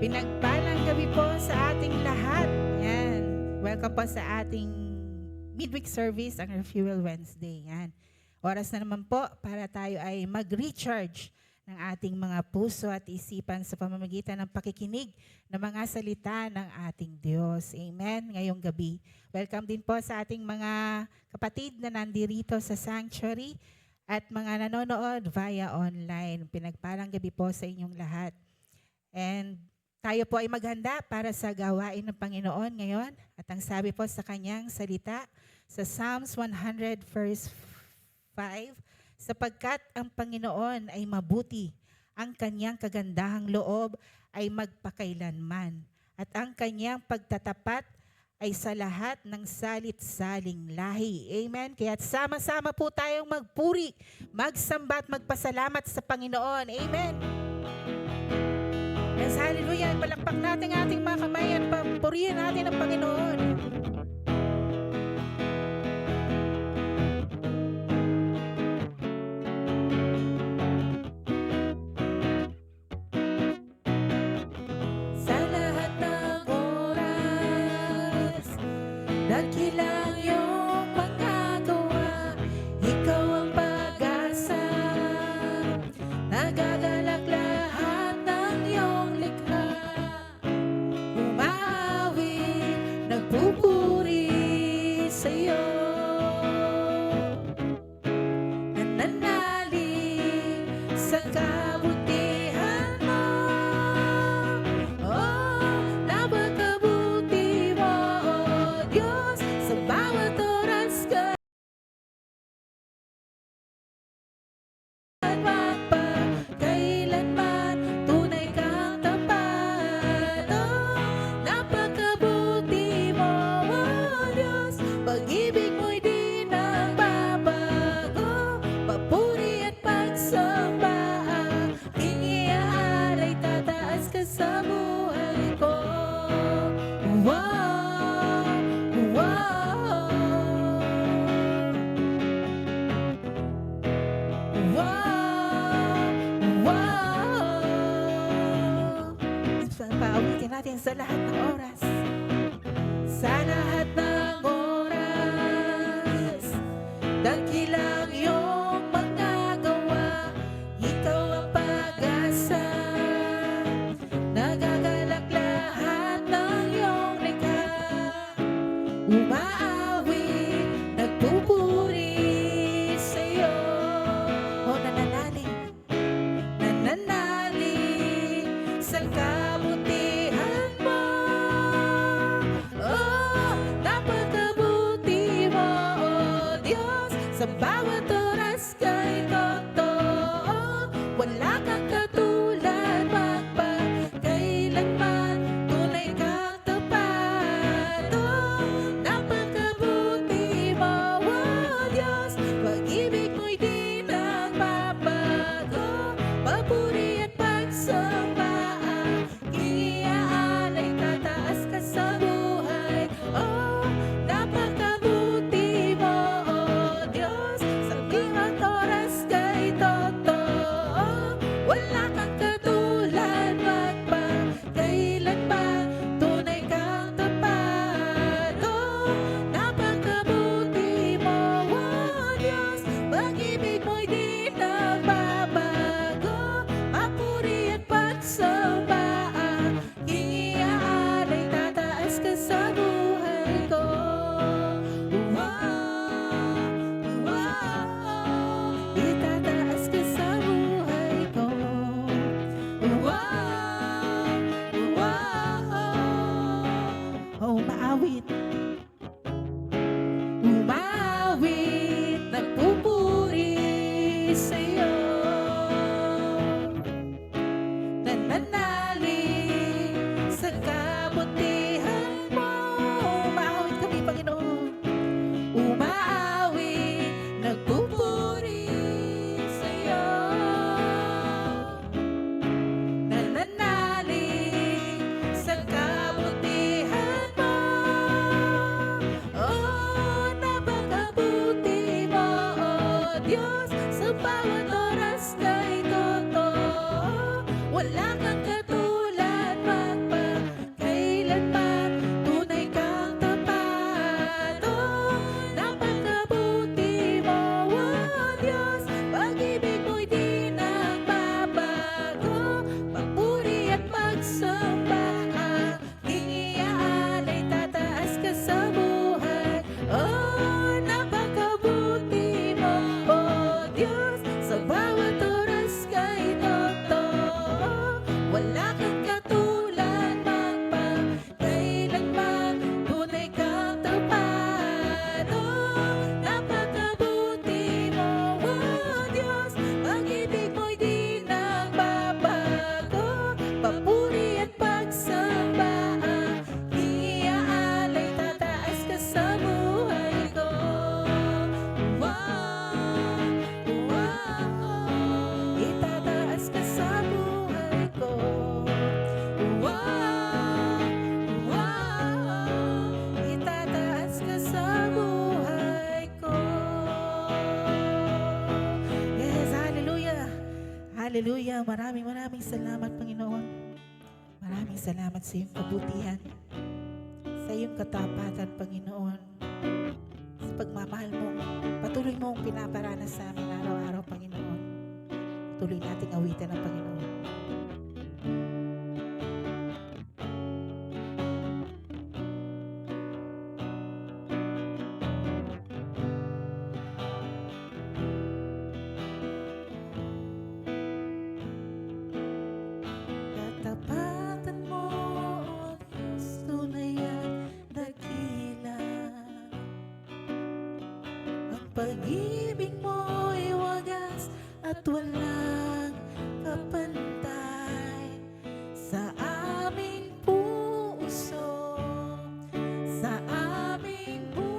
Pinagpalang gabi po sa ating lahat. Yan. Welcome po sa ating midweek service, ang Refuel Wednesday. Yan. Oras na naman po para tayo ay mag-recharge ng ating mga puso at isipan sa pamamagitan ng pakikinig ng mga salita ng ating Diyos. Amen. Ngayong gabi. Welcome din po sa ating mga kapatid na nandirito sa sanctuary at mga nanonood via online. Pinagpalang gabi po sa inyong lahat. And tayo po ay maghanda para sa gawain ng Panginoon ngayon. At ang sabi po sa kanyang salita sa Psalms 100 verse 5, sapagkat ang Panginoon ay mabuti, ang kanyang kagandahang loob ay magpakailanman, at ang kanyang pagtatapat ay sa lahat ng salit-saling lahi. Amen. Kaya sama-sama po tayong magpuri, magsamba at magpasalamat sa Panginoon. Amen. Yes, hallelujah. Palakpak natin ating mga kamay at papurihin natin ang Panginoon. Sa lahat ng oras, dakilang iyong pagkagawa, ikaw ang pag-asa, nagagalak lahat ng iyong likha, umaawi, nagpupuri sa iyo, nananalig sa kabutihan mo. Oh, napakabuti mo, oh Diyos, sa bawat oras ka magpakailanman, tunay kang tapat. Oh, napakabuti mo, oh Diyos, pag-ibig mo'y di nagbabago, papuri at pagsamba, aking iaalay, tataas ka sa buhay ko. Wow, wow, wow, wow. Paawitin natin sa lahat ng oras. Sa lahat ng oras, dakilang iyong magagawa, ikaw ang pag-asa, nagagalak lahat ng iyong likha, umaawi, nagpupuri sa iyo. O nananalig sa kabutihan mo. Oh, napakabuti mo, oh Diyos, sa bawat oras kay totoo, wala kang katulad, magpakailanman, tunay kang tapat. Oh, napakabuti mo, oh Diyos, pag-ibig mo'y di nagbabago, papuri at pagsamba, aking iaalay, tataas ka sa buhay. Oh, napakabuti mo, oh Diyos, Hallelujah. Maraming salamat, Panginoon. Maraming salamat sa iyong kabutihan, sa iyong katapatan, Panginoon. Sa pagmamahal mo, patuloy mong pinaparanas sa amin araw-araw, Panginoon. Patuloy nating awitan ng Panginoon. Katapatan mo, O Diyos, tunay at dakila. Ang pag-ibig mo'y wagas at walang kapantay sa aming puso, sa aming buhay.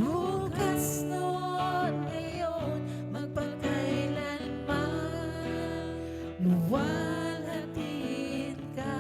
Bukas noon, ngayon, magpakailanman, luwalhatin ka.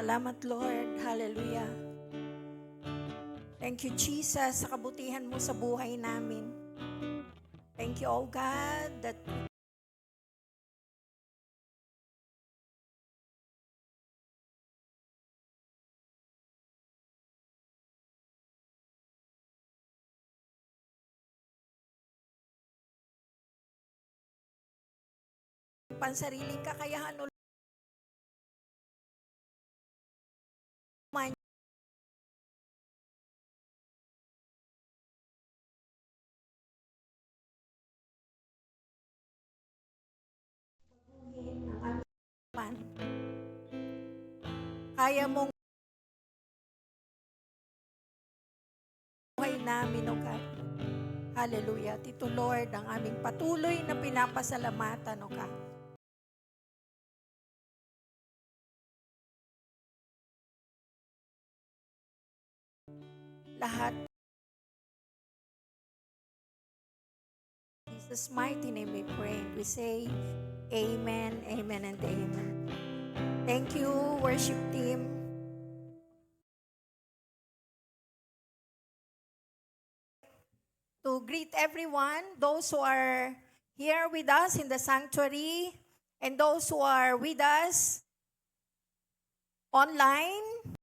Salamat, Lord. Hallelujah. Thank you, Jesus, sa kabutihan mo sa buhay namin. Thank you, oh God, that pansariling kakayahan o man man. Kaya mong buhay namin, oh God. Hallelujah. Tito Lord, ang aming patuloy na pinapasalamatan, oh God. Lahat. In Jesus' mighty name we pray. We say, Amen, Amen, and Amen. Thank you, worship team. To greet everyone, those who are here with us in the sanctuary, and those who are with us online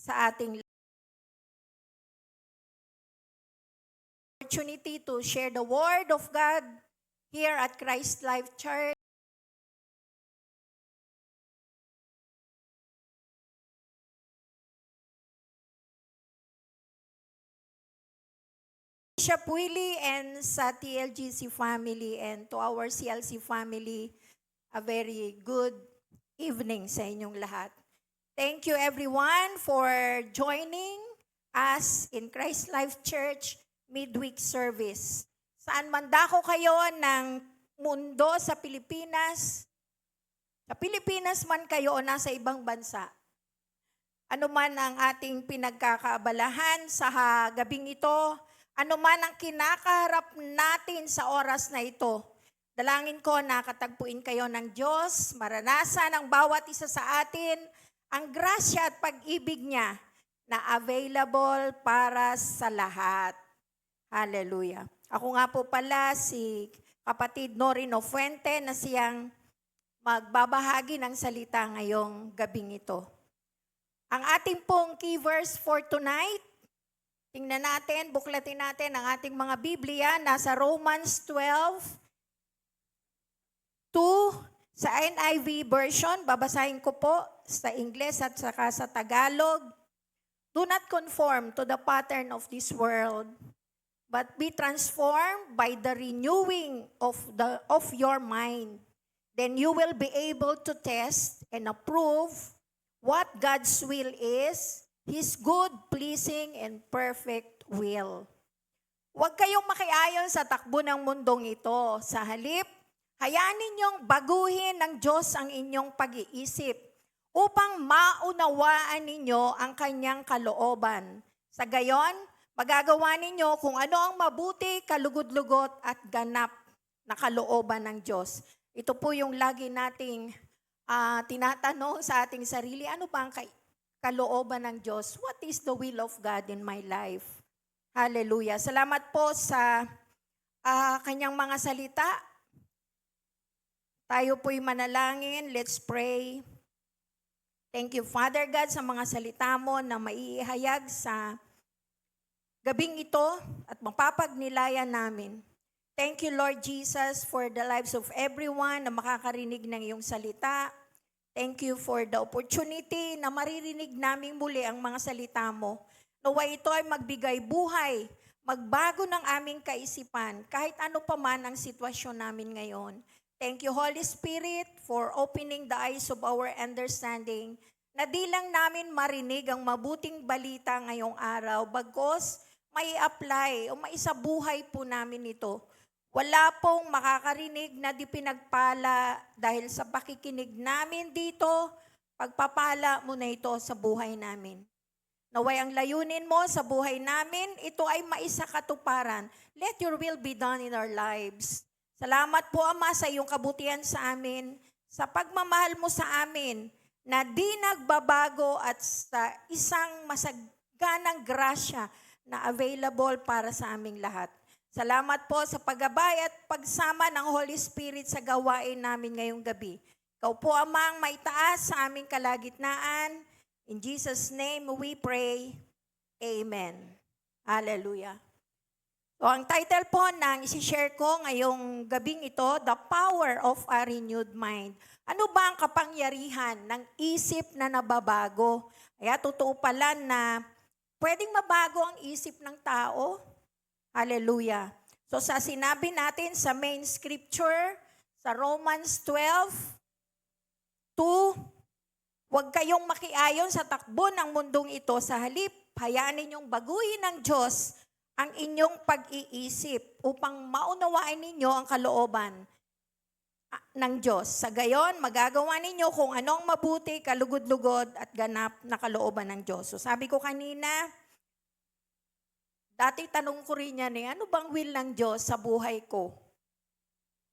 sa ating opportunity to share the Word of God here at Christ Life Church. Bishop Willie and sa TLGC family and to our CLC family, a very good evening sa inyong lahat. Thank you everyone for joining us in Christ Life Church midweek service. Saan man dako kayo ng mundo sa Pilipinas man kayo o nasa ibang bansa, ano man ang ating pinagkakaabalahan sa gabing ito, ano man ang kinakaharap natin sa oras na ito, dalangin ko na katagpuin kayo ng Diyos, maranasan ang bawat isa sa atin, ang grasya at pag-ibig niya na available para sa lahat. Hallelujah. Ako nga po pala si kapatid Norino Fuente na siyang magbabahagi ng salita ngayong gabing ito. Ang ating pong key verse for tonight, tingnan natin, buklatin natin ang ating mga Biblia, nasa Romans 12:2 sa NIV version, babasahin ko po sa Ingles at saka sa Tagalog. Do not conform to the pattern of this world, but be transformed by the renewing of your mind. Then you will be able to test and approve what God's will is, His good, pleasing, and perfect will. Huwag kayong makiayon sa takbo ng mundong ito. Sa halip, hayaan ninyong baguhin ng Diyos ang inyong pag-iisip upang maunawaan ninyo ang kanyang kalooban. Sa gayon, magagawa ninyo kung ano ang mabuti, kalugod-lugot at ganap na kalooban ng Diyos. Ito po yung lagi nating tinatanong sa ating sarili, ano ba ang kalooban ng Diyos? What is the will of God in my life? Hallelujah. Salamat po sa kanyang mga salita. Tayo po'y manalangin. Let's pray. Thank you, Father God, sa mga salita mo na maiihayag sa gabing ito at mapapagnilayan namin. Thank you, Lord Jesus, for the lives of everyone na makakarinig ng iyong salita. Thank you for the opportunity na maririnig namin muli ang mga salita mo. Naway ito ay magbigay buhay, magbago ng aming kaisipan, kahit ano pa man ang sitwasyon namin ngayon. Thank you, Holy Spirit, for opening the eyes of our understanding, na di lang namin marinig ang mabuting balita ngayong araw, bagkos may apply o maisabuhay po namin ito. Wala pong makakarinig na di pinagpala dahil sa pakikinig namin dito, pagpapala mo na ito sa buhay namin. Naway ang layunin mo sa buhay namin, ito ay maisakatuparan. Let your will be done in our lives. Salamat po, Ama, sa iyong kabutihan sa amin. sa pagmamahal mo sa amin na di nagbabago at sa isang masaganang grasya na available para sa aming lahat. Salamat po sa paggabay at pagsama ng Holy Spirit sa gawain namin ngayong gabi. Ikaw po amang maitaas sa aming kalagitnaan. In Jesus' name we pray. Amen. Hallelujah. So, ang title po ng isi-share ko ngayong gabing ito, The Power of a Renewed Mind. Ano ba ang kapangyarihan ng isip na nababago? Kaya totoo pala na pwedeng mabago ang isip ng tao. Hallelujah. So sa sinabi natin sa main scripture, sa Romans 12:2, huwag kayong makiayon sa takbo ng mundong ito. Sa halip, hayaan ninyong baguhin ng Diyos ang inyong pag-iisip upang maunawain ninyo ang kalooban ng Diyos. Sa gayon, magagawa ninyo kung anong mabuti, kalugod-lugod at ganap na kalooban ng Diyos. So sabi ko kanina, dati tanong ko rin yan ano bang will ng Diyos sa buhay ko?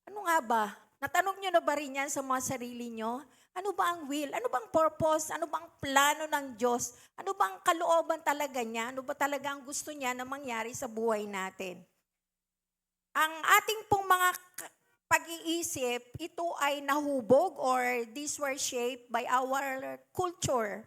Ano nga ba? Natanong nyo na ba rin yan sa mga sarili nyo? Ano ba ang will? Ano bang purpose? Ano bang plano ng Diyos? Ano bang kalooban talaga niya? Ano ba talaga ang gusto niya na mangyari sa buhay natin? Ang ating pong mga pag-iisip, ito ay nahubog or these were shaped by our culture,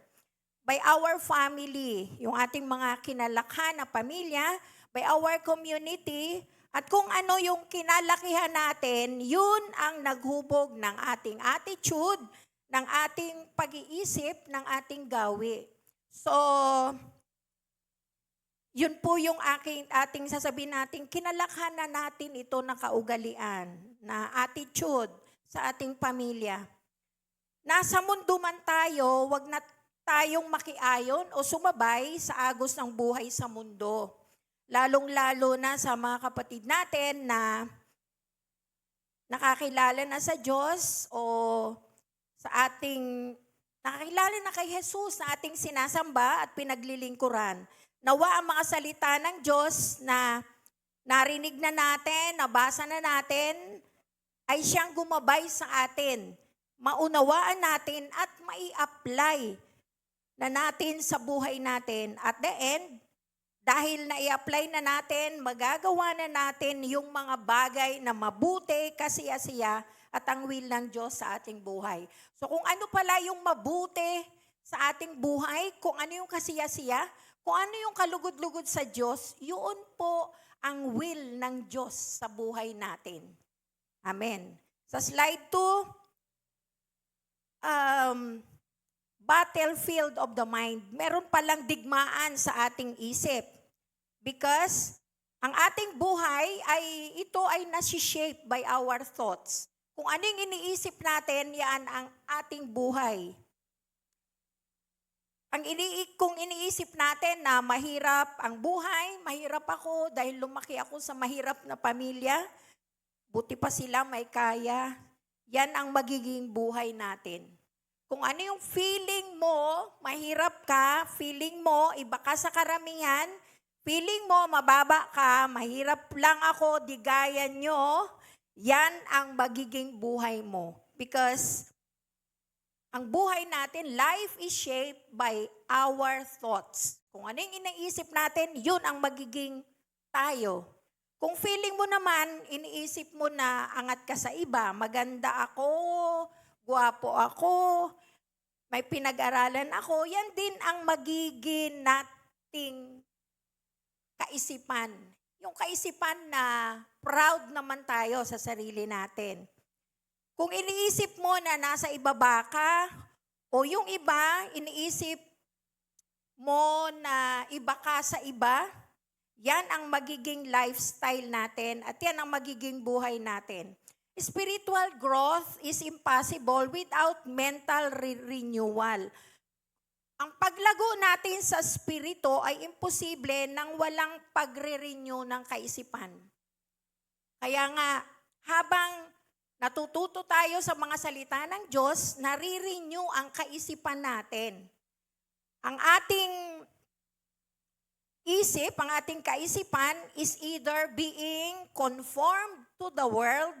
by our family, yung ating mga kinalakhan na pamilya, by our community, at kung ano yung kinalakihan natin, yun ang naghubog ng ating attitude, ng ating pag-iisip, ng ating gawi. So, yun po yung ating sasabihin natin, kinalakhan na natin ito na kaugalian, na attitude sa ating pamilya. Nasa mundo man tayo, wag na tayong makiayon o sumabay sa agos ng buhay sa mundo. Lalong-lalo na sa mga kapatid natin na nakakilala na sa Diyos o sa ating nakakilala na kay Jesus na ating sinasamba at pinaglilingkuran. Nawa ang mga salita ng Diyos na narinig na natin, nabasa na natin, ay siyang gumabay sa atin. Maunawaan natin at mai-apply na natin sa buhay natin. At the end, dahil na-i-apply na natin, magagawa na natin yung mga bagay na mabuti, kasiyasiya, at ang will ng Diyos sa ating buhay. So kung ano pala yung mabuti sa ating buhay, kung ano yung kasiyasiya, kung ano yung kalugod-lugod sa Diyos, yun po ang will ng Diyos sa buhay natin. Amen. Sa slide 2, battlefield of the mind. Meron palang digmaan sa ating isip. Because ang ating buhay ito ay nasi-shape by our thoughts. Kung ano yung iniisip natin, yan ang ating buhay. Kung iniisip natin na mahirap ang buhay, mahirap ako dahil lumaki ako sa mahirap na pamilya, buti pa sila may kaya, yan ang magiging buhay natin. Kung ano yung feeling mo, mahirap ka, feeling mo, iba ka sa karamihan, feeling mo, mababa ka, mahirap lang ako, di gaya nyo, yan ang magiging buhay mo. Because ang buhay natin, life is shaped by our thoughts. Kung ano yung iniisip natin, yun ang magiging tayo. Kung feeling mo naman, iniisip mo na angat ka sa iba, maganda ako, gwapo ako, may pinag-aralan ako, yan din ang magiging nating kaisipan. Yung kaisipan na proud naman tayo sa sarili natin. Kung iniisip mo na nasa ibaba ka, o yung iba, iniisip mo na iba ka sa iba, yan ang magiging lifestyle natin at yan ang magiging buhay natin. Spiritual growth is impossible without mental renewal. Ang paglago natin sa spirito ay imposible nang walang pagre-renew ng kaisipan. Kaya nga, habang natututo tayo sa mga salita ng Diyos, nare-renew ang kaisipan natin. Ang ating isip, ang ating kaisipan is either being conformed to the world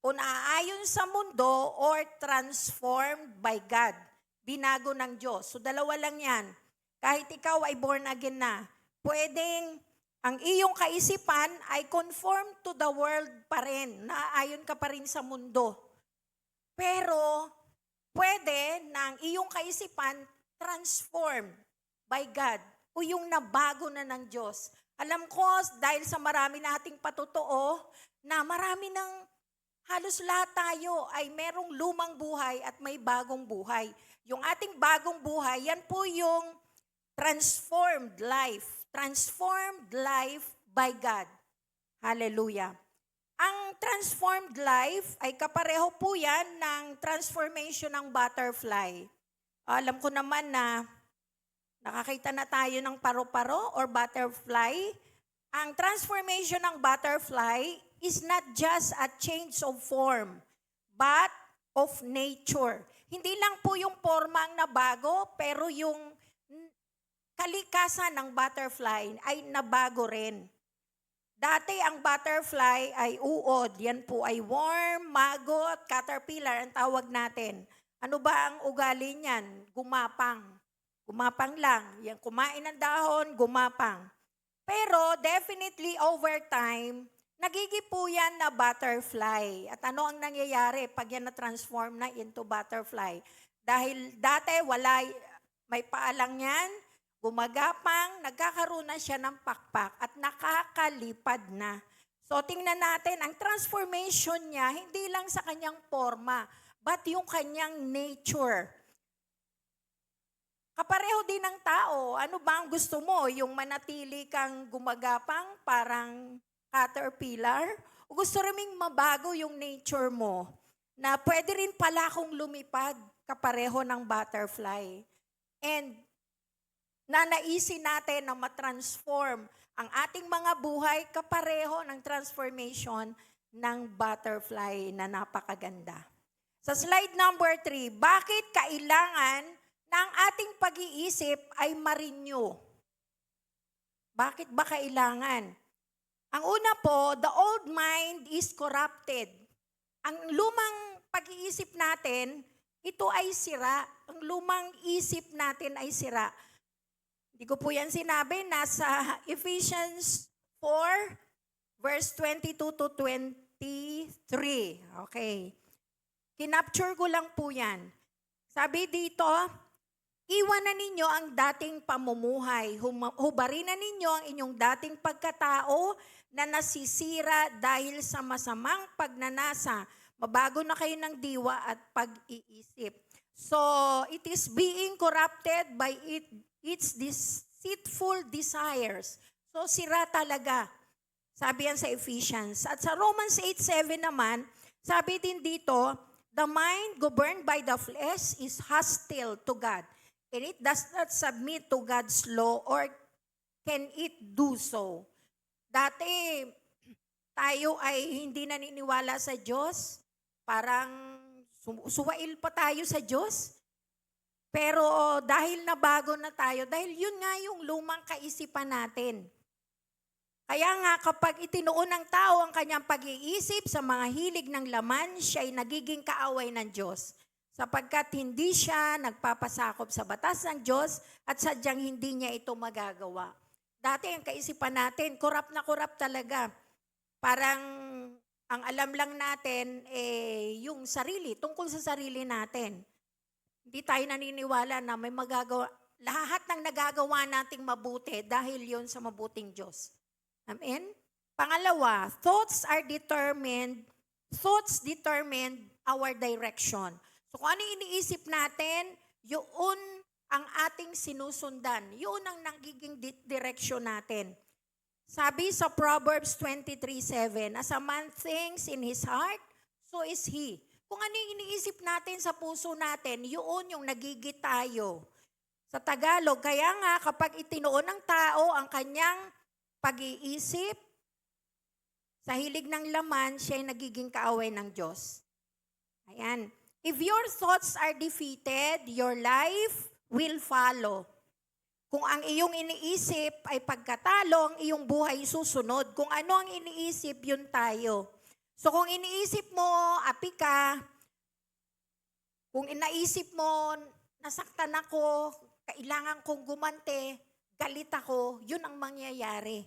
o naaayon sa mundo or transformed by God. Binago ng Diyos. So dalawa lang yan. Kahit ikaw ay born again na, pwedeng ang iyong kaisipan ay conform to the world pa rin. Naaayon ka pa rin sa mundo. Pero pwede na ang iyong kaisipan transformed by God o yung nabago na ng Diyos. Alam ko, dahil sa marami nating patotoo, na marami ng halos lahat tayo ay merong lumang buhay at may bagong buhay. Yung ating bagong buhay, yan po yung transformed life. Transformed life by God. Hallelujah. Ang transformed life ay kapareho po yan ng transformation ng butterfly. Alam ko naman na nakakita na tayo ng paru-paro or butterfly. Ang transformation ng butterfly is not just a change of form, but of nature. Hindi lang po yung forma ang nabago, pero yung kalikasan ng butterfly ay nabago rin. Dati ang butterfly ay uod. Yan po ay worm, maggot, caterpillar ang tawag natin. Ano ba ang ugali niyan? Gumapang. Gumapang lang. Yan, kumain ng dahon, gumapang. Pero definitely over time, nagiging po yan na butterfly. At ano ang nangyayari pag yan na-transform na into butterfly? Dahil dati may paalang yan, gumagapang, nagkakaroon na siya ng pakpak at nakakalipad na. So tingnan natin, ang transformation niya, hindi lang sa kanyang forma, but yung kanyang nature. Kapareho din ng tao. Ano ba ang gusto mo? Yung manatili kang gumagapang, parang caterpillar? O gusto rin mabago yung nature mo? Na pwede rin pala akong lumipad, kapareho ng butterfly. And nanaisin natin na matransform ang ating mga buhay kapareho ng transformation ng butterfly na napakaganda. Sa slide number 3, bakit kailangan na ang ating pag-iisip ay ma-renew? Bakit ba kailangan? Ang una po, the old mind is corrupted. Ang lumang pag-iisip natin, ito ay sira. Ang lumang isip natin ay sira. Hindi ko po yan sinabi, nasa Ephesians 4, verse 22 to 23. Okay. Kinapture ko lang po yan. Sabi dito, iwanan ninyo ang dating pamumuhay. Hubarin na ninyo ang inyong dating pagkatao na nasisira dahil sa masamang pagnanasa. Mabago na kayo ng diwa at pag-iisip. So, it is being corrupted by its deceitful desires. So, sira talaga. Sabi yan sa Ephesians. At sa Romans 8:7 naman, sabi din dito, the mind governed by the flesh is hostile to God, and it does not submit to God's law, or can it do so? Dati, tayo ay hindi naniniwala sa Diyos. Parang suwail pa tayo sa Diyos. Pero dahil nabago na tayo, dahil yun nga yung lumang kaisipan natin. Kaya nga kapag itinuon ng tao ang kanyang pag-iisip sa mga hilig ng laman, siya ay nagiging kaaway ng Diyos. Sapagkat hindi siya nagpapasakop sa batas ng Diyos at sadyang hindi niya ito magagawa. Dati ang kaisipan natin, korap na korap talaga. Parang ang alam lang natin yung sarili, tungkol sa sarili natin. Hindi tayo naniniwala na may magagawa, lahat ng nagagawa nating mabuti dahil yon sa mabuting Diyos. Amen? Pangalawa, thoughts determine our direction. So kung ano iniisip natin, yun ang ating sinusundan. Yun ang nagiging direksyon natin. Sabi sa Proverbs 23:7, as a man thinks in his heart, so is he. Kung ano yung iniisip natin sa puso natin, yun yung nagigit tayo. Sa Tagalog, kaya nga kapag itinuon ng tao ang kanyang pag-iisip, sa hilig ng laman, siya ay nagiging kaaway ng Diyos. Ayan. If your thoughts are defeated, your life will follow. Kung ang iyong iniisip ay pagkatalo, ang iyong buhay susunod. Kung ano ang iniisip, yun tayo. So kung iniisip mo, api ka, kung inaisip mo, nasaktan ako, kailangan kong gumante, galit ako, yun ang mangyayari.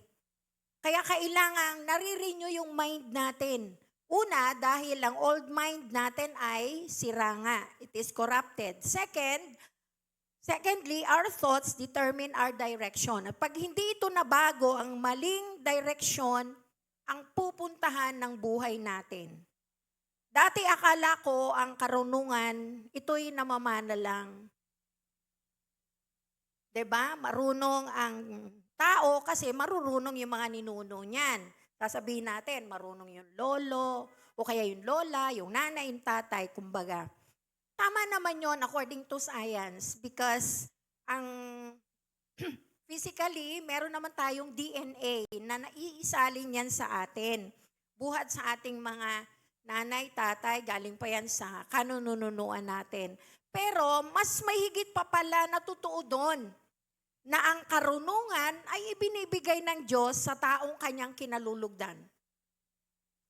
Kaya kailangan nare-renew yung mind natin. Una, dahil ang old mind natin ay sira nga. It is corrupted. Secondly, our thoughts determine our direction. At pag hindi ito nabago, ang maling direction ang pupuntahan ng buhay natin. Dati akala ko ang karunungan, ito'y namamana lang. 'Di ba? Marunong ang tao kasi marurunong yung mga ninuno niyan. Sasabihin natin, marunong yung lolo, o kaya yung lola, yung nanay, yung tatay, kumbaga. Tama naman yon according to science because ang physically, meron naman tayong DNA na naiisalin yan sa atin. Buhat sa ating mga nanay, tatay, galing pa yan sa kanununuan natin. Pero mas may higit pa pala na totoo doon na ang karunungan ay ibinibigay ng Diyos sa taong kanyang kinalulugdan.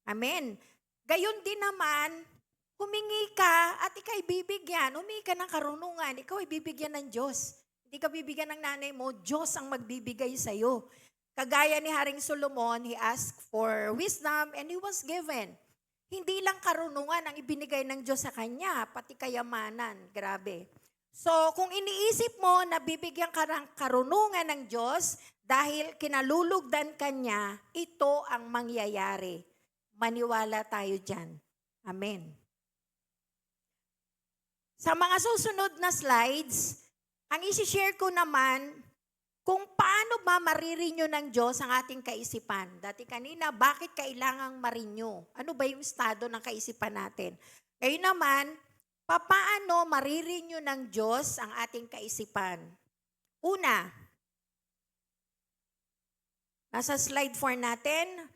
Amen. Gayon din naman, humingi ka at ikay bibigyan. Humingi ka ng karunungan, ikaw ay bibigyan ng Diyos. Hindi ka bibigyan ng nanay mo, Diyos ang magbibigay sa iyo. Kagaya ni Haring Solomon, he asked for wisdom and he was given. Hindi lang karunungan ang ibinigay ng Diyos sa kanya, pati kayamanan. Grabe. So, kung iniisip mo na bibigyan ka ng karunungan ng Diyos dahil kinalulugdan ka niya, ito ang mangyayari. Maniwala tayo dyan. Amen. Sa mga susunod na slides, ang isi-share ko naman kung paano ba marirenew ng Diyos ang ating kaisipan. Dati kanina, bakit kailangang marenew? Ano ba yung estado ng kaisipan natin? Ngayon naman, paano marirenew ng Diyos ang ating kaisipan? Una, nasa slide 4 natin,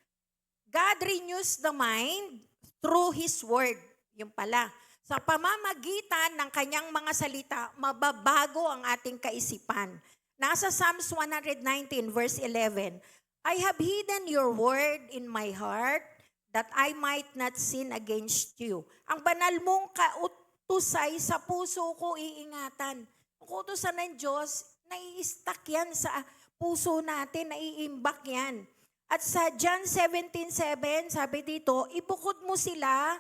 God renews the mind through His Word. Yung pala. Sa pamamagitan ng kanyang mga salita, mababago ang ating kaisipan. Nasa Psalms 119 verse 11, I have hidden your word in my heart that I might not sin against you. Ang banal mong kautusay sa puso ko iingatan. Ang kautusan ng Diyos, nai-stack yan sa puso natin, naiimbak yan. At sa John 17:7, sabi dito, ibukod mo sila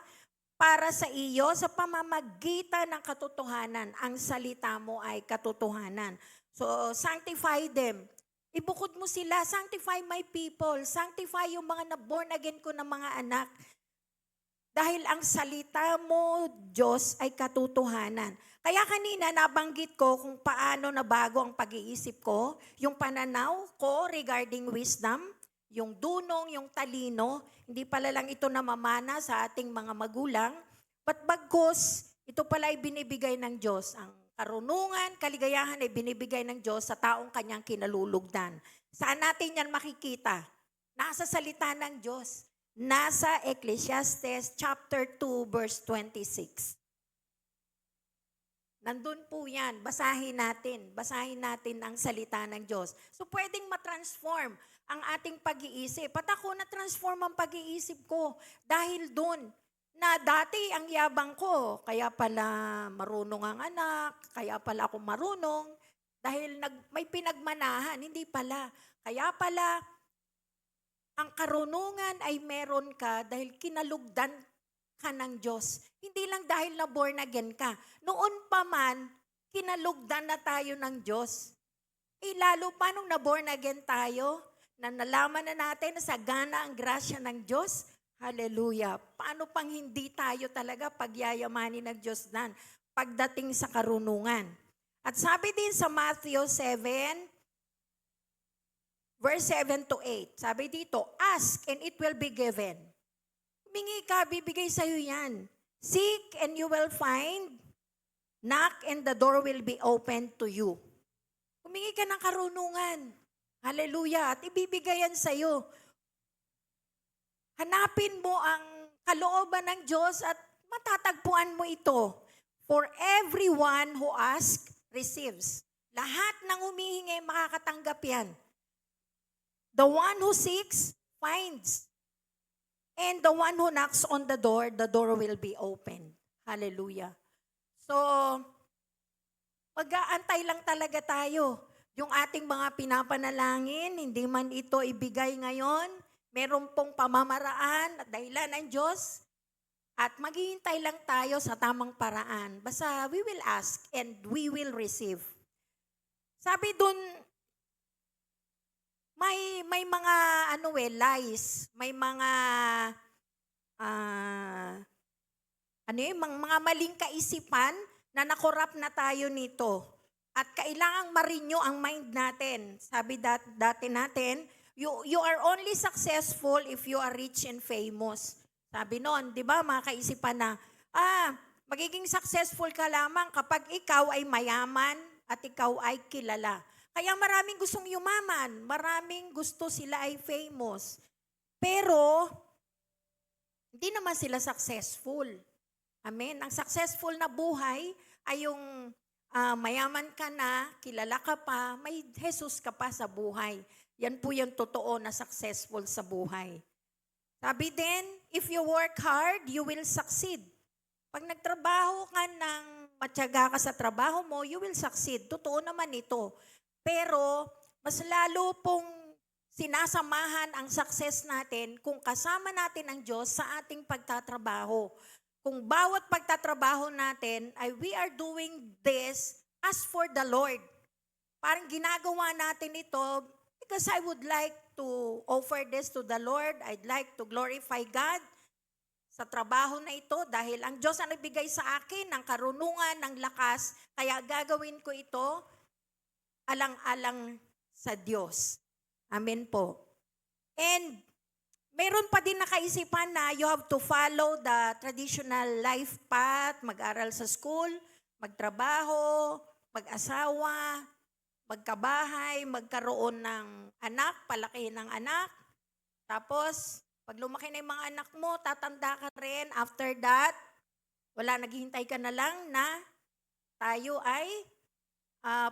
para sa iyo sa pamamagitan ng katotohanan. Ang salita mo ay katotohanan. So, sanctify them. Ibukod mo sila, sanctify my people, sanctify yung mga na-born again ko na mga anak. Dahil ang salita mo, Diyos, ay katotohanan. Kaya kanina nabanggit ko kung paano nabago ang pag-iisip ko, yung pananaw ko regarding wisdom, yung dunong, yung talino, hindi pala lang ito namamana sa ating mga magulang, but bagkus, ito pala ay binibigay ng Diyos. Ang karunungan, kaligayahan ay binibigay ng Diyos sa taong kanyang kinalulugdan. Saan natin yan makikita? Nasa salita ng Diyos. Nasa Ecclesiastes chapter 2 verse 26. Nandun po yan. Basahin natin ang salita ng Diyos. So pwedeng matransform ang ating pag-iisip. At ako na-transform ang pag-iisip ko dahil dun na dati ang yabang ko, kaya pala marunong ang anak, kaya pala ako marunong, dahil may pinagmanahan, hindi pala. Kaya pala, ang karunungan ay meron ka dahil kinalugdan ka ng Diyos. Hindi lang dahil na born again ka. Noon pa man, kinalugdan na tayo ng Diyos. Lalo pa nung na born again tayo, na nalaman na natin na sagana ang grasya ng Diyos, hallelujah. Paano pang hindi tayo talaga pagyayamanin ng Diyos dan pagdating sa karunungan? At sabi din sa Matthew 7, verse 7 to 8, sabi dito, ask and it will be given. Humingi ka, bibigay sa'yo yan. Seek and you will find. Knock and the door will be opened to you. Humingi ka ng karunungan. Hallelujah. At ibibigay yan sa'yo. Hanapin mo ang kalooban ng Diyos at matatagpuan mo ito. For everyone who asks, receives. Lahat ng humihingi, makakatanggap yan. The one who seeks, finds. And the one who knocks on the door will be opened. Hallelujah. So, mag-aantay lang talaga tayo. Yung ating mga pinapanalangin, hindi man ito ibigay ngayon, meron pong pamamaraan at dahilan ng Diyos, at maghihintay lang tayo sa tamang paraan. Basta we will ask and we will receive. Sabi dun, may mga lies, may mga mga maling kaisipan na nakorap na tayo nito. At kailangang ma-renew ang mind natin. Sabi dati natin, you are only successful if you are rich and famous. Sabi noon, di ba, mga kaisipan na, magiging successful ka lamang kapag ikaw ay mayaman at ikaw ay kilala. Kaya maraming gustong yumaman, maraming gusto sila ay famous. Pero, hindi naman sila successful. Amen? Ang successful na buhay ay yung mayaman ka na, kilala ka pa, may Jesus ka pa sa buhay. Yan po yung totoo na successful sa buhay. Sabi din, if you work hard, you will succeed. Pag nagtrabaho ka ng matyaga ka sa trabaho mo, you will succeed. Totoo naman ito. Pero, mas lalo pong sinasamahan ang success natin kung kasama natin ang Diyos sa ating pagtatrabaho. Kung bawat pagtatrabaho natin ay we are doing this as for the Lord. Parang ginagawa natin ito because I would like to offer this to the Lord. I'd like to glorify God sa trabaho na ito dahil ang Diyos ang nagbigay sa akin ng karunungan, ng lakas, kaya gagawin ko ito alang-alang sa Diyos. Amen po. And meron pa din nakaisipan na you have to follow the traditional life path, mag-aral sa school, magtrabaho, mag-asawa, magkabahay, magkaroon ng anak, palakihin ng anak. Tapos, pag lumaki na yung mga anak mo, tatanda ka rin. After that, naghihintay ka na lang na tayo ay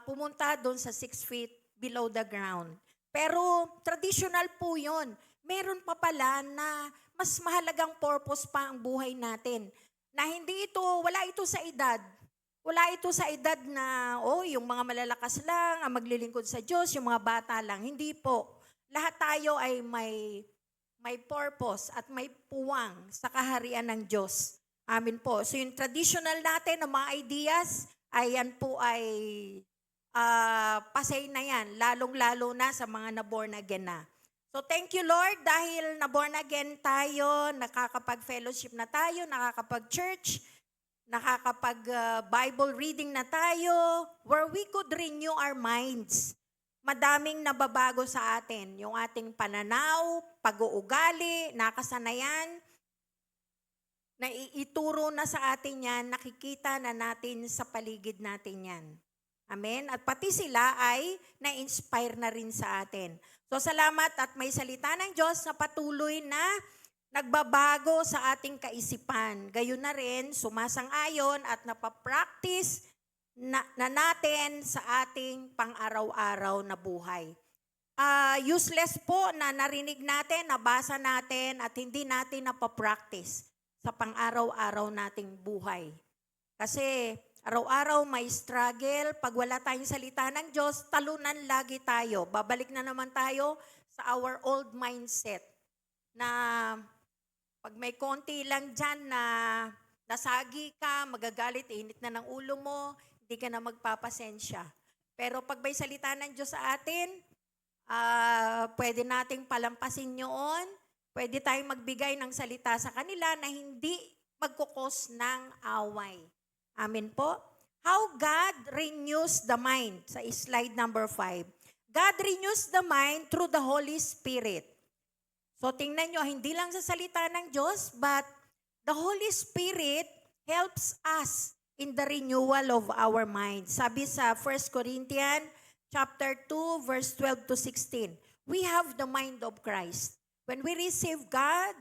pumunta doon sa 6 feet below the ground. Pero traditional po yun. Meron pa pala na mas mahalagang purpose pa ang buhay natin. Na wala ito sa edad. Wala ito sa edad na, yung mga malalakas lang, ang maglilingkod sa Diyos, yung mga bata lang. Hindi po. Lahat tayo ay may purpose at may puwang sa kaharian ng Diyos. Amin po. So yung traditional natin na mga ideas, ayan po ay pasay na yan, lalong-lalo na sa mga na-born again na. So thank you Lord dahil na-born again tayo, nakakapag-fellowship na tayo, nakakapag-church, nakakapag-Bible reading na tayo, where we could renew our minds. Madaming nababago sa atin, yung ating pananaw, pag-uugali, nakasanayan, na ituro na sa atin yan, nakikita na natin sa paligid natin yan. Amen? At pati sila ay na-inspire na rin sa atin. So salamat at may salita ng Diyos na patuloy na nagbabago sa ating kaisipan. Gayon na rin, sumasang-ayon at napapractice na natin sa ating pang-araw-araw na buhay. Useless po na narinig natin, nabasa natin at hindi natin napapractice sa pang-araw-araw nating buhay. Kasi araw-araw may struggle. Pag wala tayong salita ng Diyos, talunan lagi tayo. Babalik na naman tayo sa our old mindset na pag may konti lang dyan na nasagi ka, magagalit, init na ng ulo mo, hindi ka na magpapasensya. Pero pag may salita ng Diyos sa atin, pwede nating palampasin yun. Pwede tayong magbigay ng salita sa kanila na hindi magkukos ng away. Amen po. How God renews the mind. Sa slide number 5. God renews the mind through the Holy Spirit. So tingnan nyo, hindi lang sa salita ng Diyos, but the Holy Spirit helps us in the renewal of our mind. Sabi sa 1 Corinthians chapter 2, verse 12 to 16, we have the mind of Christ. When we receive God,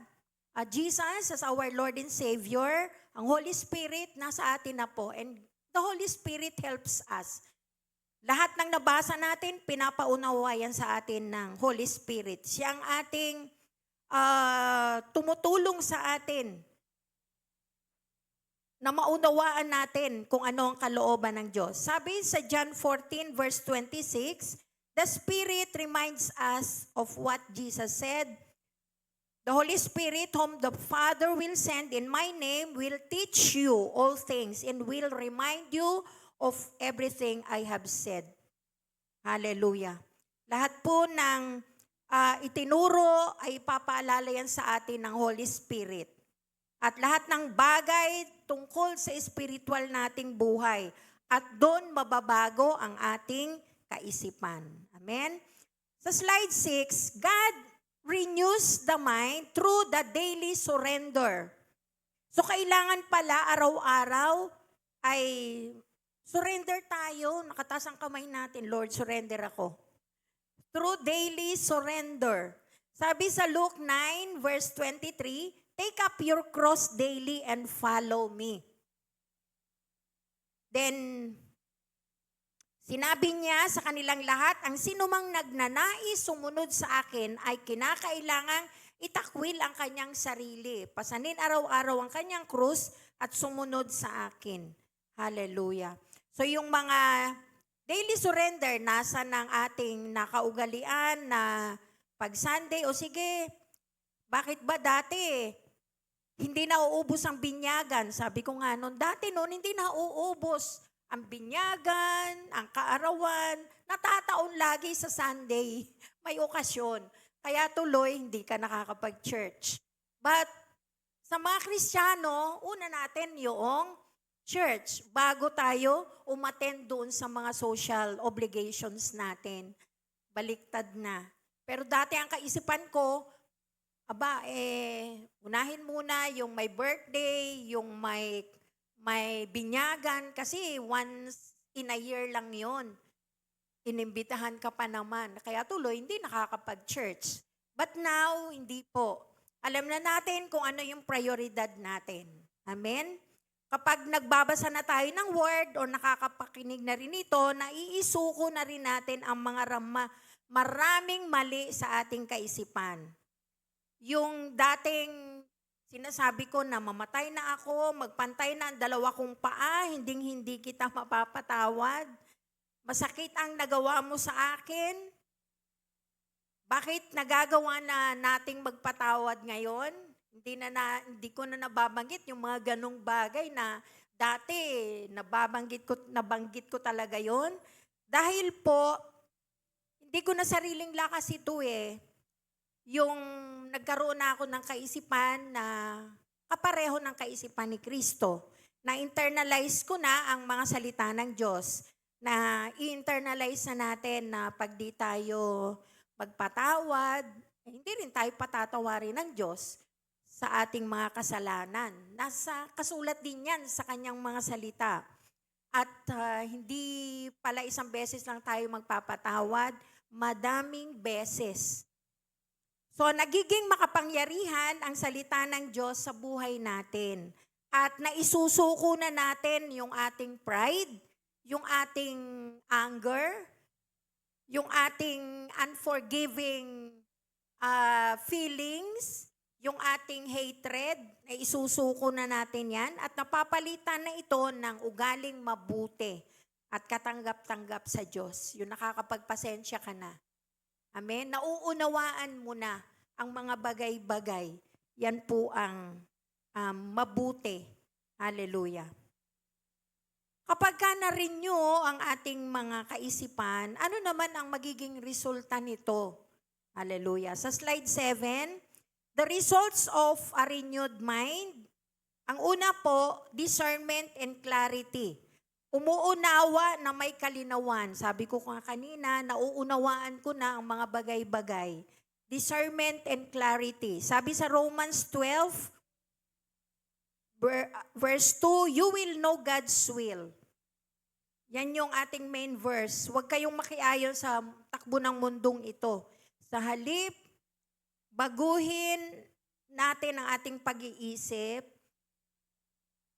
Jesus as our Lord and Savior, ang Holy Spirit nasa atin na po. And the Holy Spirit helps us. Lahat ng nabasa natin, pinapaunawa yan sa atin ng Holy Spirit. Siya ang ating tumutulong sa atin na maunawaan natin kung ano ang kalooban ng Diyos. Sabi sa John 14 verse 26, the Spirit reminds us of what Jesus said. The Holy Spirit whom the Father will send in my name will teach you all things and will remind you of everything I have said. Hallelujah. Lahat po ng itinuro ay ipapaalala yan sa atin ng Holy Spirit. At lahat ng bagay tungkol sa spiritual nating buhay. At doon mababago ang ating kaisipan. Amen? Sa slide 6, God renews the mind through the daily surrender. So kailangan pala araw-araw ay surrender tayo. Nakataas ang kamay natin, Lord, surrender ako. Through daily surrender. Sabi sa Luke 9 verse 23, take up your cross daily and follow me. Then, sinabi niya sa kanilang lahat, ang sinumang nagnanais sumunod sa akin ay kinakailangang itakwil ang kanyang sarili. Pasanin araw-araw ang kanyang krus at sumunod sa akin. Hallelujah. So yung mga daily surrender, nasa ng ating nakaugalian na pag Sunday, o sige, bakit ba dati hindi nauubos ang binyagan? Sabi ko nga noon, dati noon hindi nauubos ang binyagan, ang kaarawan, natataon lagi sa Sunday. May okasyon. Kaya tuloy, hindi ka nakakapag-church. But sa mga Kristiyano, una natin yung church. Bago tayo umattend doon sa mga social obligations natin. Baliktad na. Pero dati ang kaisipan ko, unahin muna yung may birthday, yung may binyagan, kasi once in a year lang yon. Inimbitahan ka pa naman. Kaya tuloy, hindi nakakapag-church. But now, hindi po. Alam na natin kung ano yung prioridad natin. Amen? Kapag nagbabasa na tayo ng word o nakakapakinig na rin ito, naiisuko na rin natin ang mga maraming mali sa ating kaisipan. Yung dating sinasabi ko na mamatay na ako, magpantay na ang dalawa kong paa, hindi kita mapapatawad. Masakit ang nagawa mo sa akin. Bakit nagagawa na nating magpatawad ngayon? Hindi ko na nababanggit yung mga ganong bagay na dati nabanggit ko talaga yon. Dahil po, hindi ko na sariling lakas ito yung nagkaroon na ako ng kaisipan na kapareho ng kaisipan ni Kristo. Na-internalize ko na ang mga salita ng Diyos. Na i-internalize na natin na pag di tayo magpatawad, hindi rin tayo patatawarin ng Diyos sa ating mga kasalanan. Nasa kasulat din yan sa kanyang mga salita. At hindi pala isang beses lang tayo magpapatawad, madaming beses. So, nagiging makapangyarihan ang salita ng Diyos sa buhay natin. At naisusuko na natin yung ating pride, yung ating anger, yung ating unforgiving feelings, yung ating hatred, naisusuko na natin yan. At napapalitan na ito ng ugaling mabuti at katanggap-tanggap sa Diyos. Yung nakakapagpasensya ka na. Amen? Nauunawaan mo na ang mga bagay-bagay. Yan po ang mabuti. Hallelujah. Kapag ka na-renew ang ating mga kaisipan, ano naman ang magiging resulta nito? Hallelujah. Sa slide 7, the results of a renewed mind. Ang una po, discernment and clarity. Umuunawa na may kalinawan. Sabi ko nga kanina, nauunawaan ko na ang mga bagay-bagay. Discernment and clarity. Sabi sa Romans 12, verse 2, you will know God's will. Yan yung ating main verse. Huwag kayong makiayon sa takbo ng mundong ito. Sa halip, baguhin natin ang ating pag-iisip.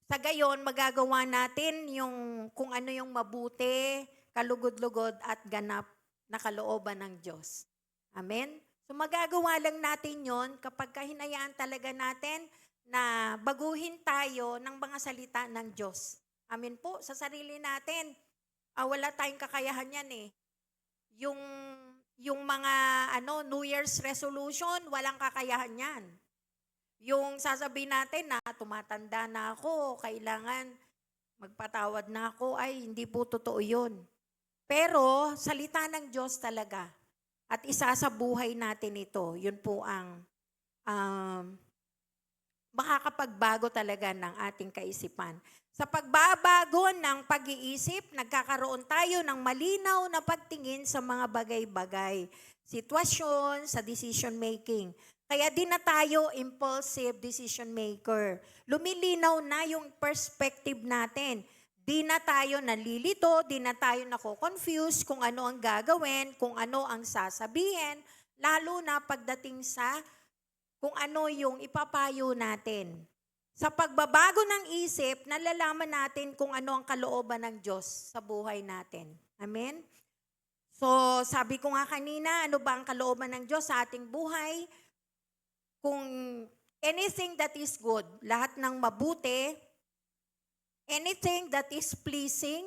Sa gayon, magagawa natin yung kung ano yung mabuti, kalugod-lugod at ganap na kalooban ng Diyos. Amen? So magagawa lang natin yon kapag hinayaan talaga natin na baguhin tayo ng mga salita ng Diyos. Amen po. Sa sarili natin, wala tayong kakayahan yan eh. Yung, yung mga New Year's resolution, walang kakayahan yan. Yung sasabihin natin na tumatanda na ako, kailangan magpatawad na ako, ay hindi po totoo yun. Pero salita ng Diyos talaga. At isa sa buhay natin ito, yun po ang makakapagbago talaga ng ating kaisipan. Sa pagbabago ng pag-iisip, nagkakaroon tayo ng malinaw na pagtingin sa mga bagay-bagay, sitwasyon, sa decision making. Kaya di na tayo impulsive decision maker. Lumilinaw na yung perspective natin. Di na tayo nalilito, di na tayo nako-confuse kung ano ang gagawin, kung ano ang sasabihin, lalo na pagdating sa kung ano yung ipapayo natin. Sa pagbabago ng isip, nalalaman natin kung ano ang kalooban ng Diyos sa buhay natin. Amen? So, sabi ko nga kanina, ano ba ang kalooban ng Diyos sa ating buhay? Kung anything that is good, lahat ng mabuti, anything that is pleasing,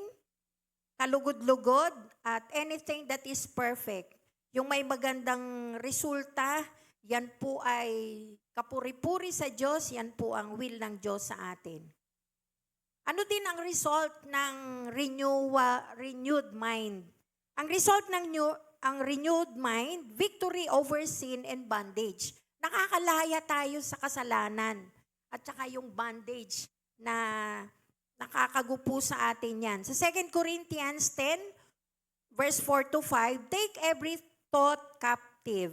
kalugod-lugod, at anything that is perfect. Yung may magandang resulta, yan po ay kapuri-puri sa Diyos, yan po ang will ng Diyos sa atin. Ano din ang result ng renewed mind? Ang result ng ang renewed mind, victory over sin and bondage. Nakakalaya tayo sa kasalanan at saka yung bondage na nakakagupo sa atin yan. Sa 2 Corinthians 10, verse 4 to 5, take every thought captive.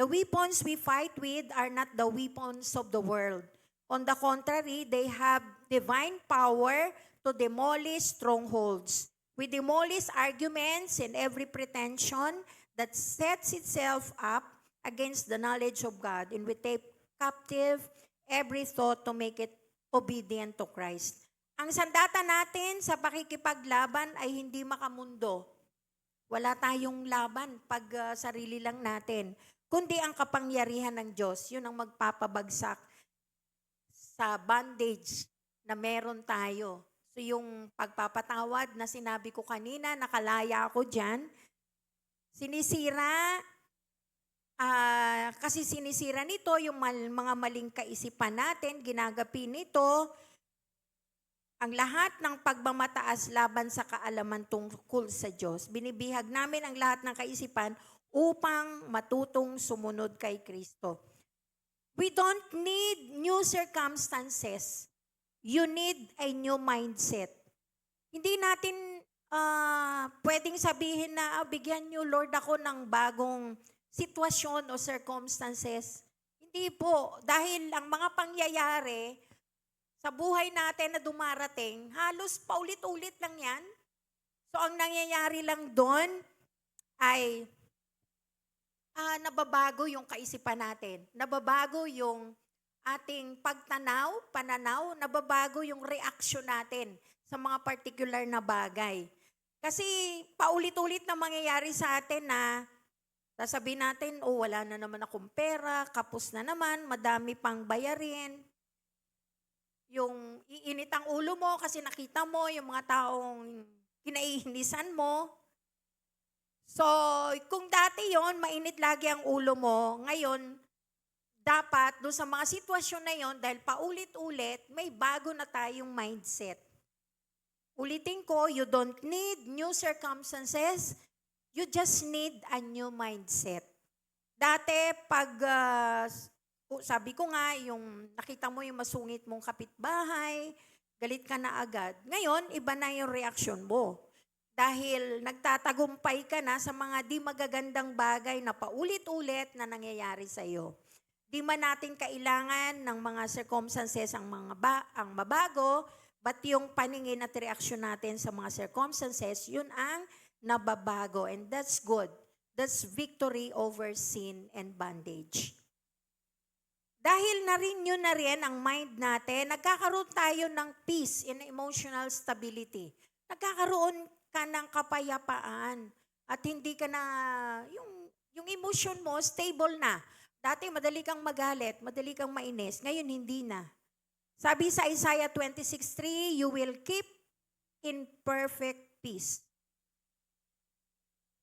The weapons we fight with are not the weapons of the world. On the contrary, they have divine power to demolish strongholds. We demolish arguments and every pretension that sets itself up against the knowledge of God, and we take captive every thought to make it obedient to Christ. Ang sandata natin sa pakikipaglaban ay hindi makamundo. Wala tayong laban pag sarili lang natin, kundi ang kapangyarihan ng Diyos. Yun ang magpapabagsak sa bondage na meron tayo. So yung pagpapatawad na sinabi ko kanina, nakalaya ako dyan, sinisira, kasi sinisira nito yung mga maling kaisipan natin, ginagapi nito ang lahat ng pagmamataas laban sa kaalaman tungkol sa Diyos. Binibihag namin ang lahat ng kaisipan upang matutong sumunod kay Kristo. We don't need new circumstances. You need a new mindset. Hindi natin pwedeng sabihin na, bigyan niyo Lord ako ng bagong sitwasyon o circumstances. Hindi po. Dahil ang mga pangyayari sa buhay natin na dumarating, halos paulit-ulit lang yan. So ang nangyayari lang doon ay nababago yung kaisipan natin. Nababago yung ating pananaw, nababago yung reaksyon natin sa mga particular na bagay. Kasi paulit-ulit na mangyayari sa atin na sasabihin natin, wala na naman akong pera, kapos na naman, madami pang bayarin. Yung iinit ang ulo mo kasi nakita mo yung mga taong kinaiinisan mo. So, kung dati yon mainit lagi ang ulo mo, ngayon, dapat doon sa mga sitwasyon na yon, dahil paulit-ulit, may bago na tayong mindset. Ulitin ko, you don't need new circumstances, you just need a new mindset. Dati, pag sabi ko nga, yung nakita mo yung masungit mong kapitbahay, galit ka na agad. Ngayon, iba na yung reaksyon mo. Dahil nagtatagumpay ka na sa mga di magagandang bagay na paulit-ulit na nangyayari sa iyo. Di man natin kailangan ng mga circumstances ang mabago, but yung paningin at reaksyon natin sa mga circumstances, yun ang nababago. And that's good. That's victory over sin and bondage. Dahil na-renew na rin ang mind natin, nagkakaroon tayo ng peace and emotional stability. Nagkakaroon ka ng kapayapaan at hindi ka na, Yung emotion mo, stable na. Dati madali kang magalit, madali kang mainis. Ngayon, hindi na. Sabi sa Isaiah 26:3, you will keep in perfect peace.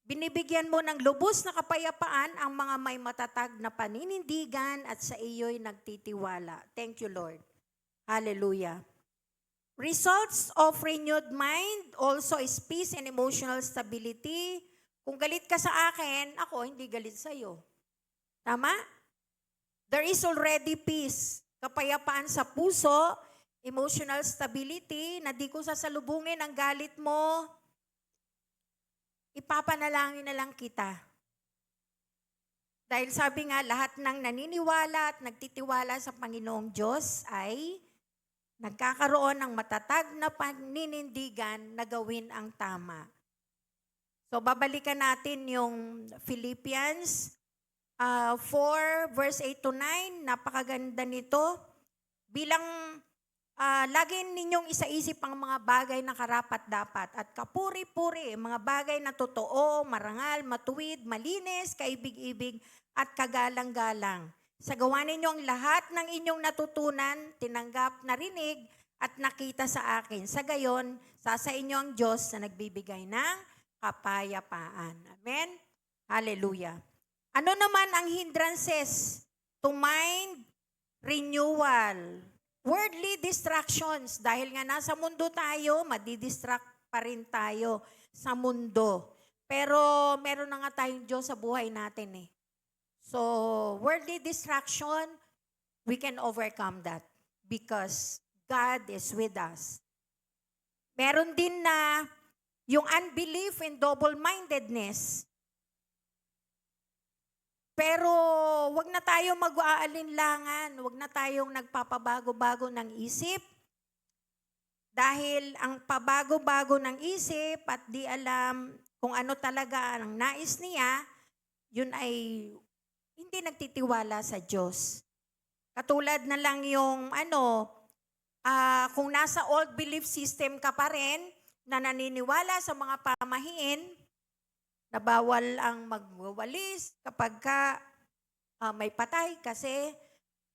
Binibigyan mo ng lubos na kapayapaan ang mga may matatag na paninindigan at sa iyo'y nagtitiwala. Thank you, Lord. Hallelujah. Results of renewed mind also is peace and emotional stability. Kung galit ka sa akin, ako hindi galit sa iyo. Tama? There is already peace. Kapayapaan sa puso, emotional stability, na di ko sasalubungin ang galit mo, ipapanalangin na lang kita. Dahil sabi nga, lahat ng naniniwala at nagtitiwala sa Panginoong Diyos ay nagkakaroon ng matatag na paninindigan na gawin ang tama. So, babalikan natin yung Philippians 4, verse 8 to 9. Napakaganda nito. Bilang lagi ninyong isaisip ang mga bagay na karapat-dapat at kapuri-puri, mga bagay na totoo, marangal, matuwid, malinis, kaibig-ibig at kagalang-galang. Sa gawa ninyo ang lahat ng inyong natutunan, tinanggap, narinig at nakita sa akin. Sa gayon, sa inyo ang Diyos na nagbibigay ng kapayapaan. Amen? Hallelujah. Ano naman ang hindrances to mind renewal? Worldly distractions. Dahil nga nasa mundo tayo, madidistract pa rin tayo sa mundo. Pero meron na nga tayong Diyos sa buhay natin eh. So, worldly distraction, we can overcome that because God is with us. Meron din na yung unbelief and double-mindedness. Pero wag na tayong mag-aalinlangan, wag na tayong nagpapabago-bago ng isip. Dahil ang pabago-bago ng isip at di alam kung ano talaga ang nais niya, yun ay hindi nagtitiwala sa Diyos. Katulad na lang yung kung nasa old belief system ka pa rin, na naniniwala sa mga pamahiin, na bawal ang magwawalis kapag may patay kasi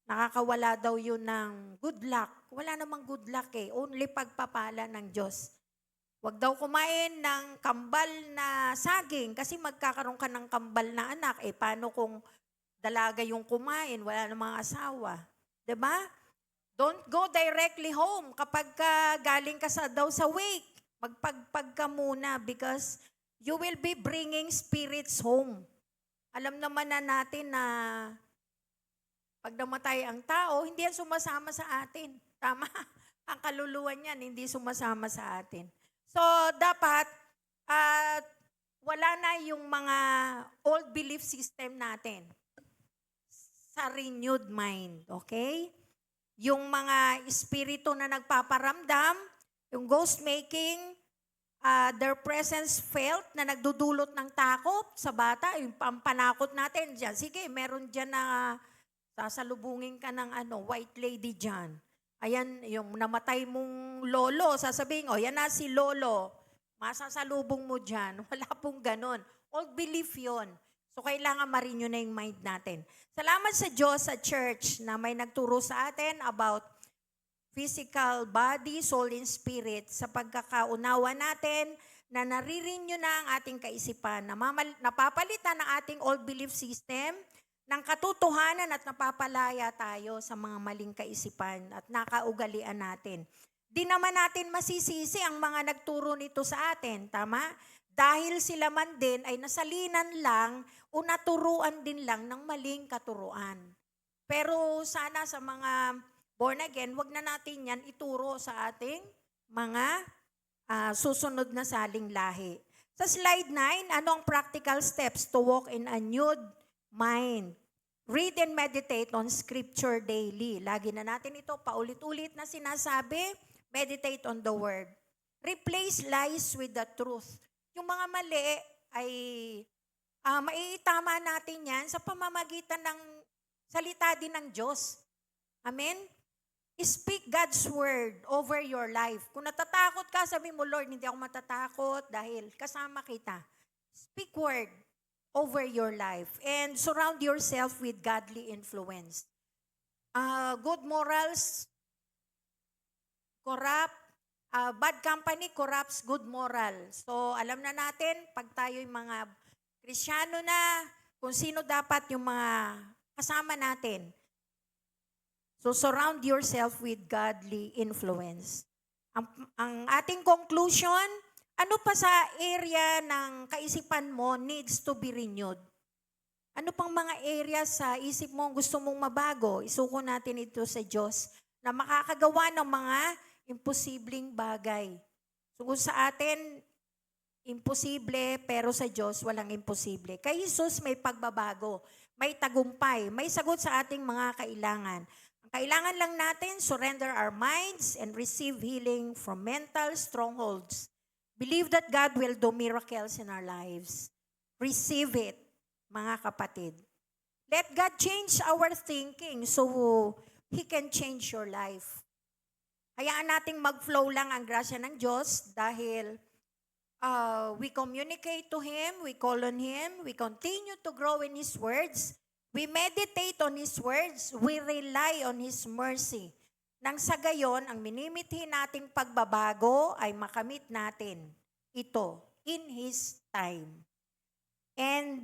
nakakawala daw yun ng good luck. Wala namang good luck eh. Only pagpapala ng Diyos. Huwag daw kumain ng kambal na saging kasi magkakaroon ka ng kambal na anak. Eh paano kung dalaga yung kumain, wala namang asawa? 'Di ba? Don't go directly home kapag galing ka daw sa wake. Magpagpag ka muna because you will be bringing spirits home. Alam naman na natin na pag namatay ang tao, hindi yan sumasama sa atin. Tama? Ang kaluluwa niyan, hindi sumasama sa atin. So, dapat wala na yung mga old belief system natin sa renewed mind. Okay? Yung mga espiritu na nagpaparamdam, yung ghost making, their presence felt na nagdudulot ng takot sa bata, yung panakot natin dyan. Sige, meron dyan na sasalubungin ka ng white lady dyan. Ayan, yung namatay mong lolo, sasabihin, yan na si lolo, masasalubong mo dyan. Wala pong ganon. Old belief yon. So, kailangan ma-renew na yung mind natin. Salamat sa Diyos sa church na may nagturo sa atin about physical body, soul, and spirit sa pagkakaunawa natin na nare-renew na ang ating kaisipan, napapalitan ang ating old belief system ng katotohanan at napapalaya tayo sa mga maling kaisipan at nakaugalian natin. Di naman natin masisisi ang mga nagturo nito sa atin, tama? Dahil sila man din ay nasalinan lang o naturuan din lang ng maling katuruan. Pero sana sa mga born again, wag na natin yan ituro sa ating mga susunod na saling lahi. Sa slide 9, ano ang practical steps to walk in a renewed mind? Read and meditate on scripture daily. Lagi na natin ito paulit-ulit na sinasabi, meditate on the word. Replace lies with the truth. Yung mga mali ay maiitama natin yan sa pamamagitan ng salita din ng Diyos. Amen? Speak God's word over your life. Kung natatakot ka, sabi mo, Lord, hindi ako matatakot dahil kasama kita. Speak word over your life and surround yourself with godly influence. Good morals corrupt, bad company corrupts good moral. So alam na natin, pag tayo'y mga Kristiyano na, kung sino dapat yung mga kasama natin. So surround yourself with godly influence. Ang ating conclusion, ano pa sa area ng kaisipan mo needs to be renewed? Ano pang mga area sa isip mo gusto mong mabago? Isuko natin ito sa Diyos na makakagawa ng mga imposibleng bagay. So kung sa atin, imposible, pero sa Diyos, walang imposible. Kay Jesus, may pagbabago, may tagumpay, may sagot sa ating mga kailangan. Ang kailangan lang natin, surrender our minds and receive healing from mental strongholds. Believe that God will do miracles in our lives. Receive it, mga kapatid. Let God change our thinking so He can change your life. Hayaan nating mag-flow lang ang grasya ng Diyos dahil we communicate to Him, we call on Him, we continue to grow in His words, we meditate on His words, we rely on His mercy. Nang sa gayon, ang minimithi nating pagbabago ay makamit natin ito in His time. And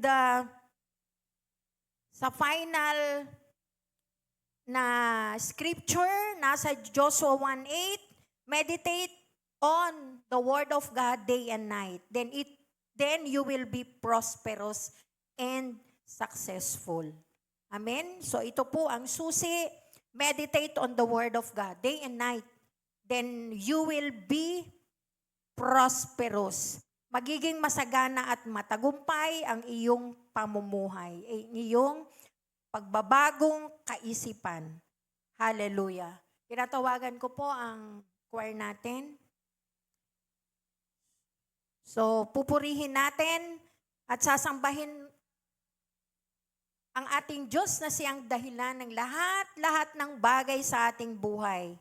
sa final na scripture, nasa Joshua 1:8, meditate on the word of God day and night. Then you will be prosperous and successful. Amen? So ito po ang susi. Meditate on the word of God day and night. Then you will be prosperous. Magiging masagana at matagumpay ang iyong pamumuhay, ang iyong pagbabagong kaisipan. Hallelujah. Tinatawagan ko po ang choir natin. So, pupurihin natin at sasambahin ang ating Diyos na siyang dahilan ng lahat ng bagay sa ating buhay.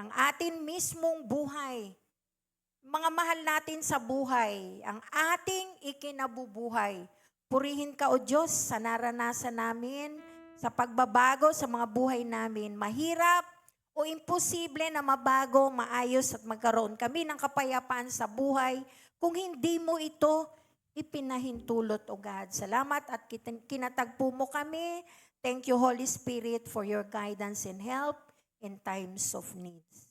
Ang ating mismong buhay. Mga mahal natin sa buhay. Ang ating ikinabubuhay. Purihin ka, O Diyos, sa naranasan namin, sa pagbabago sa mga buhay namin. Mahirap o imposible na mabago, maayos at magkaroon kami ng kapayapaan sa buhay kung hindi mo ito ipinahintulot, O God. Salamat at kinatagpo mo kami. Thank you, Holy Spirit, for your guidance and help in times of needs.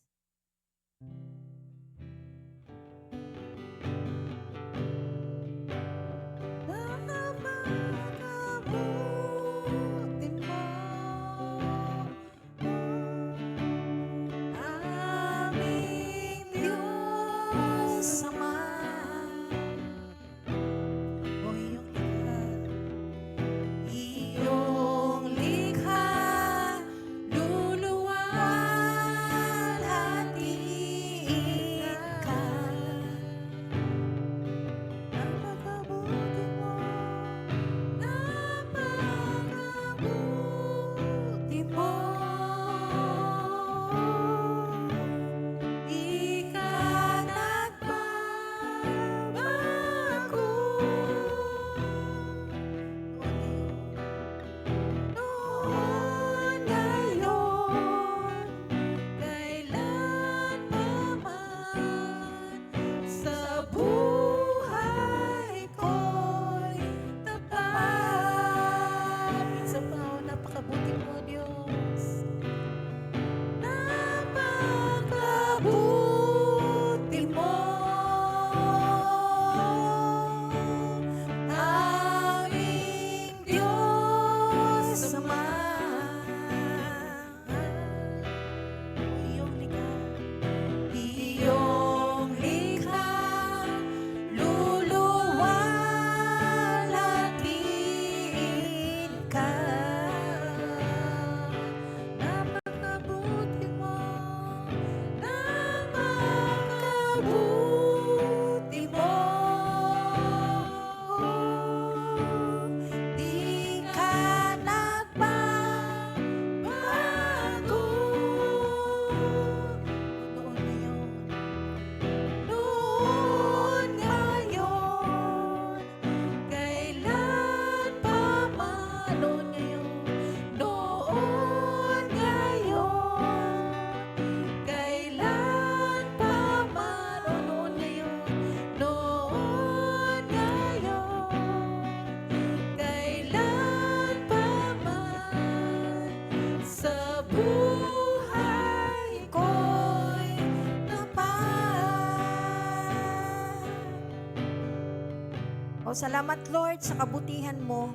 Salamat Lord sa kabutihan mo.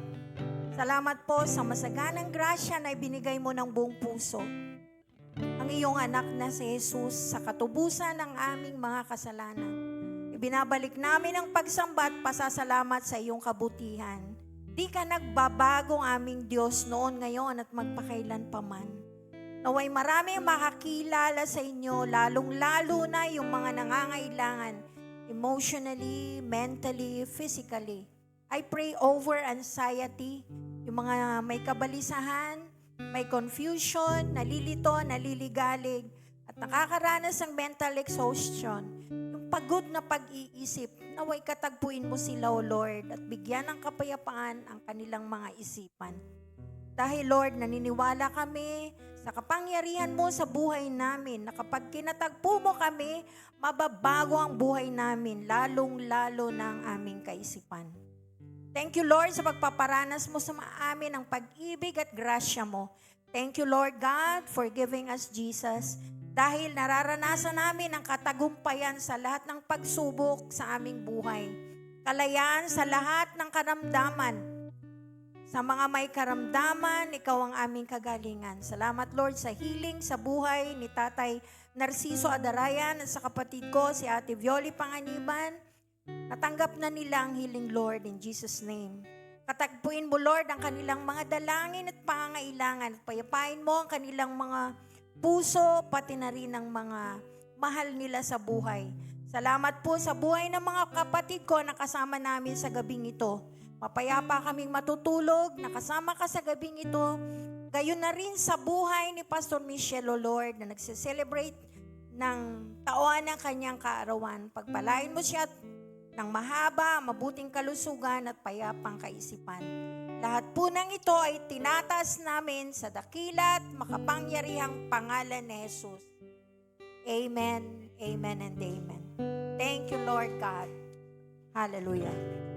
Salamat po sa masaganang grasya na ibinigay mo ng buong puso. Ang iyong anak na si Jesus sa katubusan ng aming mga kasalanan. Ibinabalik namin ang pagsamba at pasasalamat sa iyong kabutihan. Di ka nagbabagong aming Diyos noon, ngayon at magpakailan paman. Naway maraming makakilala sa inyo, lalong-lalo na yung mga nangangailangan, emotionally, mentally, physically. I pray over anxiety, yung mga may kabalisahan, may confusion, nalilito, naliligalig, at nakakaranas ng mental exhaustion. Yung pagod na pag-iisip, naway katagpuin mo sila, O Lord, at bigyan ng kapayapaan ang kanilang mga isipan. Dahil Lord, naniniwala kami sa kapangyarihan mo sa buhay namin, na kapag kinatagpo mo kami, mababago ang buhay namin, lalong-lalo ng aming kaisipan. Thank you, Lord, sa pagpaparanas mo sa amin ng pag-ibig at grasya mo. Thank you, Lord God, for giving us Jesus. Dahil nararanasan namin ang katagumpayan sa lahat ng pagsubok sa aming buhay. Kalayaan sa lahat ng karamdaman. Sa mga may karamdaman, ikaw ang aming kagalingan. Salamat, Lord, sa healing sa buhay ni Tatay Narciso Adarayan at sa kapatid ko, si Ate Violi Panganiban. Natanggap na nila ang healing, Lord, in Jesus' name. Katagpuin mo, Lord, ang kanilang mga dalangin at pangangailangan. At payapain mo ang kanilang mga puso, pati na rin ang mga mahal nila sa buhay. Salamat po sa buhay ng mga kapatid ko na kasama namin sa gabing ito. Mapayapa kaming matutulog, nakasama ka sa gabing ito. Gayon na rin sa buhay ni Pastor Michelle, O Lord, na nagse-celebrate ng taon ng kanyang kaarawan. Pagpalain mo siya ng mahaba, mabuting kalusugan at payapang kaisipan. Lahat po ng ito ay tinatas namin sa dakilat, makapangyarihang pangalan ni Jesus. Amen, amen, and amen. Thank you, Lord God. Hallelujah.